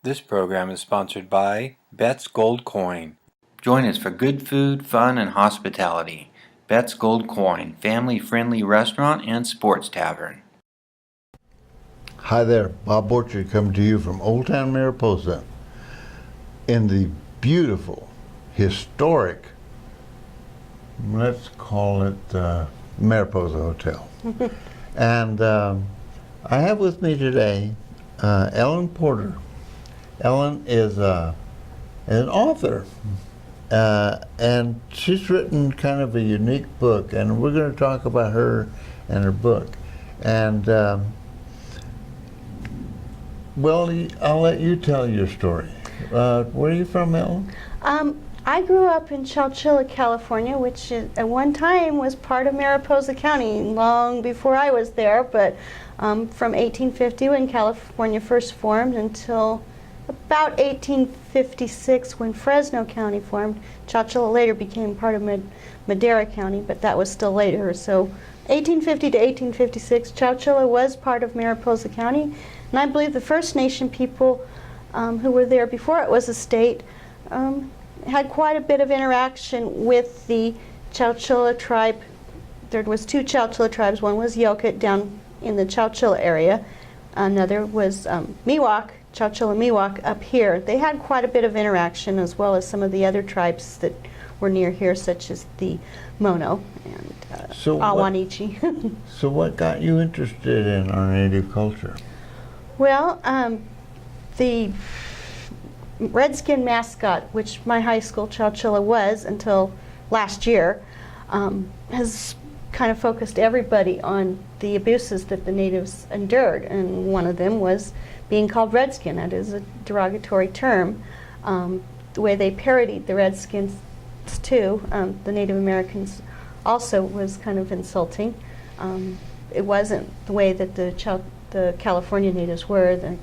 This program is sponsored by Bet's Gold Coin. Join us for good food, fun, and hospitality. Bet's Gold Coin, family-friendly restaurant and sports tavern. Hi there, Bob Borchard coming to you from Old Town Mariposa in the beautiful, historic, let's call it Mariposa Hotel. And I have with me today Ellen Porter. Ellen is an author, and she's written kind of a unique book, and we're going to talk about her and her book. And well, I'll let you tell your story. Where are you from, Ellen? I grew up in Chowchilla, California, which at one time was part of Mariposa County, long before I was there, but from 1850 when California first formed until about 1856 when Fresno County formed. Chowchilla later became part of Madera County, but that was still later. So 1850 to 1856, Chowchilla was part of Mariposa County, and I believe the First Nation people who were there before it was a state had quite a bit of interaction with the Chowchilla tribe. There was two Chowchilla tribes. One was Yokut down in the Chowchilla area. Another was Miwok, Chowchilla Miwok up here. They had quite a bit of interaction, as well as some of the other tribes that were near here, such as the Mono and Awanichi. So what got you interested in our native culture? Well, the Redskin mascot, which my high school, Chowchilla, was until last year, has kind of focused everybody on the abuses that the natives endured, and one of them was being called Redskin. That is a derogatory term. The way they parodied the Redskins too, the Native Americans, also was kind of insulting. It wasn't the way that the California natives were.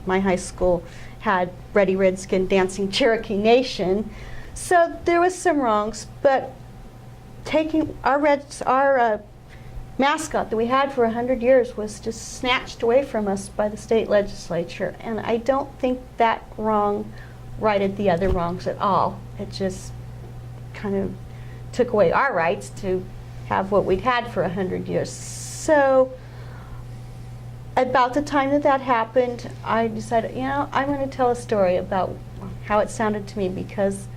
My high school had Ready Redskin dancing Cherokee Nation, so there was some wrongs, but taking our mascot that we had for 100 years was just snatched away from us by the state legislature, and I don't think that wrong righted the other wrongs at all. It just kind of took away our rights to have what we'd had for 100 years. So about the time that happened, I decided, I'm going to tell a story about how it sounded to me, because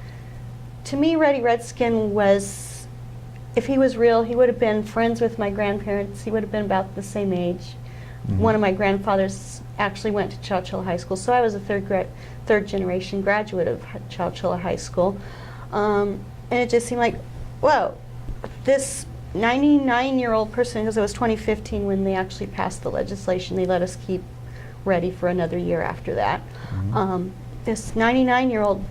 to me, Ready Redskin was, if he was real, he would have been friends with my grandparents. He would have been about the same age. Mm-hmm. One of my grandfathers actually went to Chowchilla High School, so I was a third generation graduate of Chowchilla High School. And it just seemed like, whoa, this 99-year-old person, because it was 2015 when they actually passed the legislation. They let us keep Ready for another year after that. Mm-hmm. This 99-year-old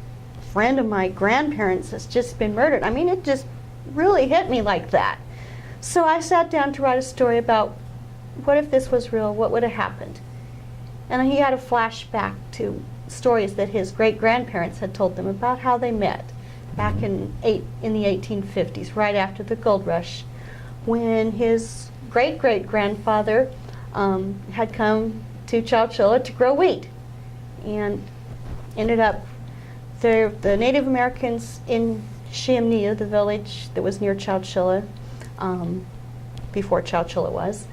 friend of my grandparents has just been murdered. I mean, it just really hit me like that. So I sat down to write a story about what if this was real, what would have happened? And he had a flashback to stories that his great-grandparents had told them about how they met back in the 1850s, right after the gold rush, when his great-great-grandfather had come to Chowchilla to grow wheat, and ended up the Native Americans in Shiamnia, the village that was near Chowchilla, before Chowchilla was,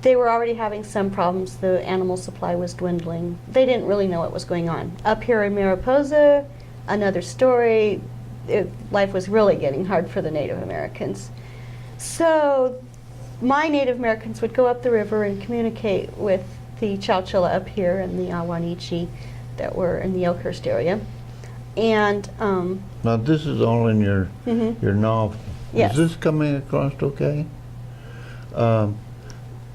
they were already having some problems. The animal supply was dwindling. They didn't really know what was going on. Up here in Mariposa, another story, life was really getting hard for the Native Americans. So my Native Americans would go up the river and communicate with the Chowchilla up here and the Awanichi that were in the Oakhurst area. And now this is all in your novel. Yes. Is this coming across okay?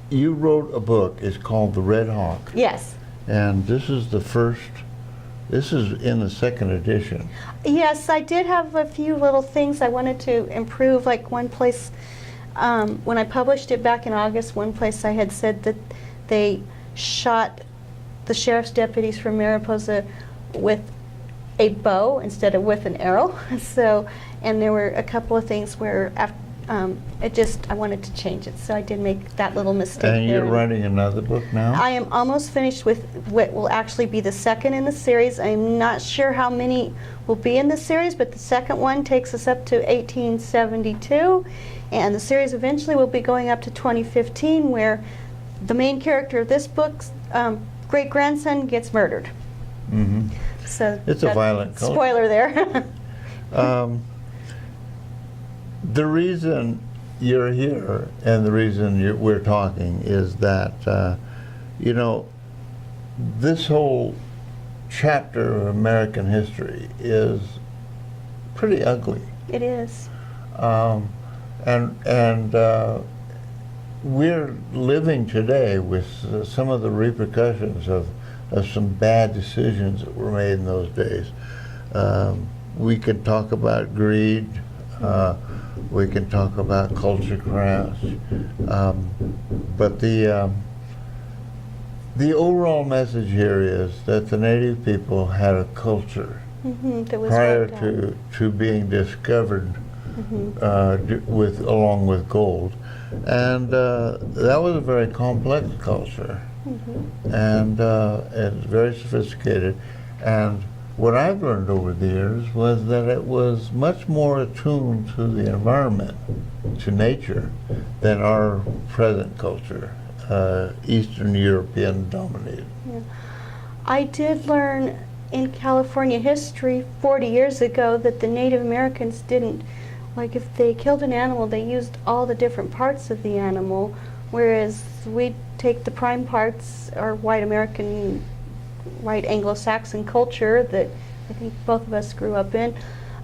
You wrote a book. It's called The Red Hawk. Yes. And this is the first. This is in the second edition. Yes, I did have a few little things I wanted to improve. Like one place, when I published it back in August, one place I had said that they shot the sheriff's deputies from Mariposa with a bow instead of with an arrow. So, and there were a couple of things where I wanted to change it, so I did make that little mistake And there. you're writing another book now? I am almost finished with what will actually be the second in the series. I'm not sure how many will be in the series, but the second one takes us up to 1872, and the series eventually will be going up to 2015, where the main character of this book's great-grandson gets murdered. Mm-hmm. So It's a violent culture. spoiler there. The reason you're here and the reason we're talking is that, you know, this whole chapter of American history is pretty ugly. It is. And we're living today with some of the repercussions of some bad decisions that were made in those days. We could talk about greed. We can talk about culture crash, but the overall message here is that the Native people had a culture That was prior wiped out. to being discovered along with gold, and that was a very complex culture, and it's very sophisticated. And what I've learned over the years was that it was much more attuned to the environment, to nature, than our present culture, Eastern European dominated. Yeah. I did learn in California history 40 years ago that the Native Americans didn't, like if they killed an animal, they used all the different parts of the animal, whereas we take the prime parts, our white American, white Anglo-Saxon culture that I think both of us grew up in,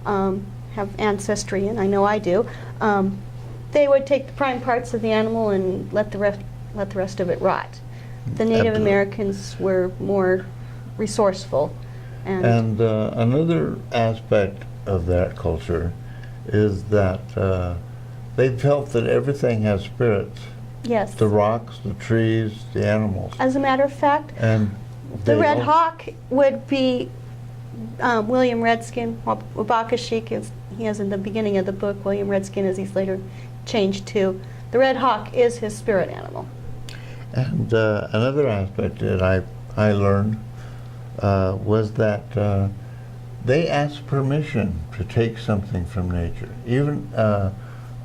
have ancestry in, I know I do. They would take the prime parts of the animal and let the rest of it rot. The Native Absolutely. Americans were more resourceful. And another aspect of that culture is that they felt that everything has spirits. Yes. The rocks, the trees, the animals. As a matter of fact, And the they Red al- Hawk would be William Redskin. Wabakashik is, he has in the beginning of the book, William Redskin, as he's later changed to. The Red Hawk is his spirit animal. And another aspect that I learned was that they asked permission to take something from nature. Even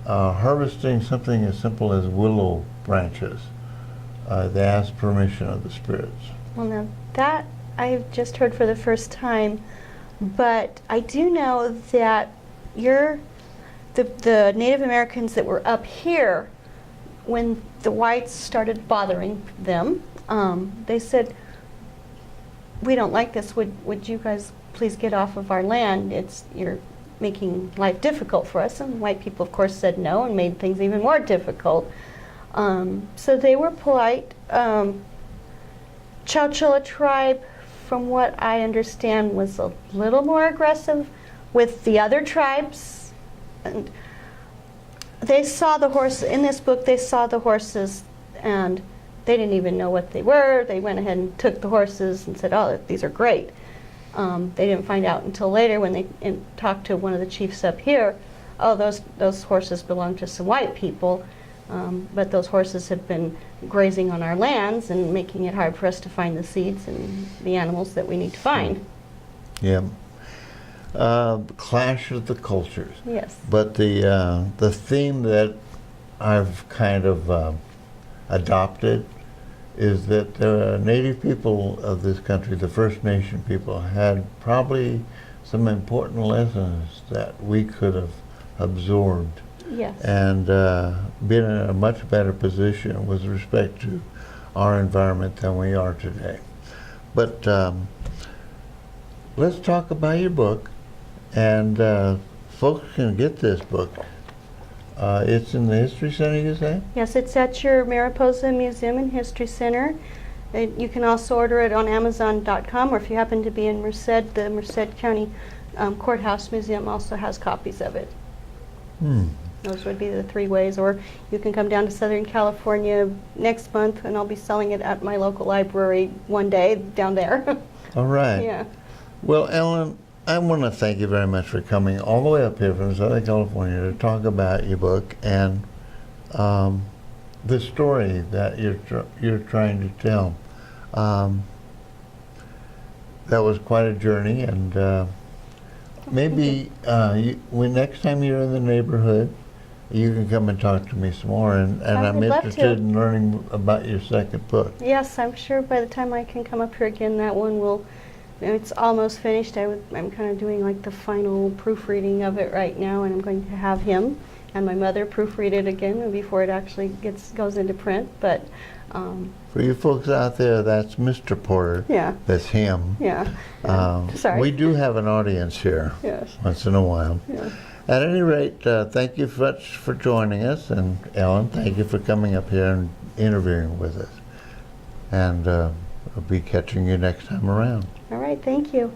harvesting something as simple as willow branches, they asked permission of the spirits. Well, now that I've just heard for the first time, but I do know that the Native Americans that were up here, when the whites started bothering them, they said, "We don't like this. Would you guys please get off of our land? You're making life difficult for us." And white people, of course, said no and made things even more difficult. So they were polite. Chowchilla tribe, from what I understand, was a little more aggressive with the other tribes. And they saw the horse in this book. They saw the horses, and they didn't even know what they were. They went ahead and took the horses and said, "Oh, these are great." They didn't find out until later when they talked to one of the chiefs up here. Oh, those horses belong to some white people, but those horses have been grazing on our lands and making it hard for us to find the seeds and the animals that we need to find. Yeah. Clash of the cultures. Yes. But the theme that I've kind of adopted is that the Native people of this country, the First Nation people, had probably some important lessons that we could have absorbed Yes. and been in a much better position with respect to our environment than we are today. But let's talk about your book, and folks can get this book. It's in the History Center, you say? Yes, it's at your Mariposa Museum and History Center. You can also order it on Amazon.com, or if you happen to be in Merced, the Merced County Courthouse Museum also has copies of it. Those would be the three ways. Or you can come down to Southern California next month, and I'll be selling it at my local library one day down there. All right. Yeah. Well, Ellen, I want to thank you very much for coming all the way up here from Southern California to talk about your book and the story that you're trying to tell. That was quite a journey, and maybe when next time you're in the neighborhood, you can come and talk to me some more. And I I'm would love interested to. in learning about your second book. Yes, I'm sure by the time I can come up here again, that one will, it's almost finished. I'm kind of doing like the final proofreading of it right now, and I'm going to have him and my mother proofread it again before it actually goes into print. But For you folks out there, that's Mr. Porter. yeah, That's him. yeah. Sorry. We do have an audience here Yes. once in a while. Yeah. At any rate, thank you much for joining us, and Ellen, thank you for coming up here and interviewing with us. And I'll be catching you next time around. All right. Thank you.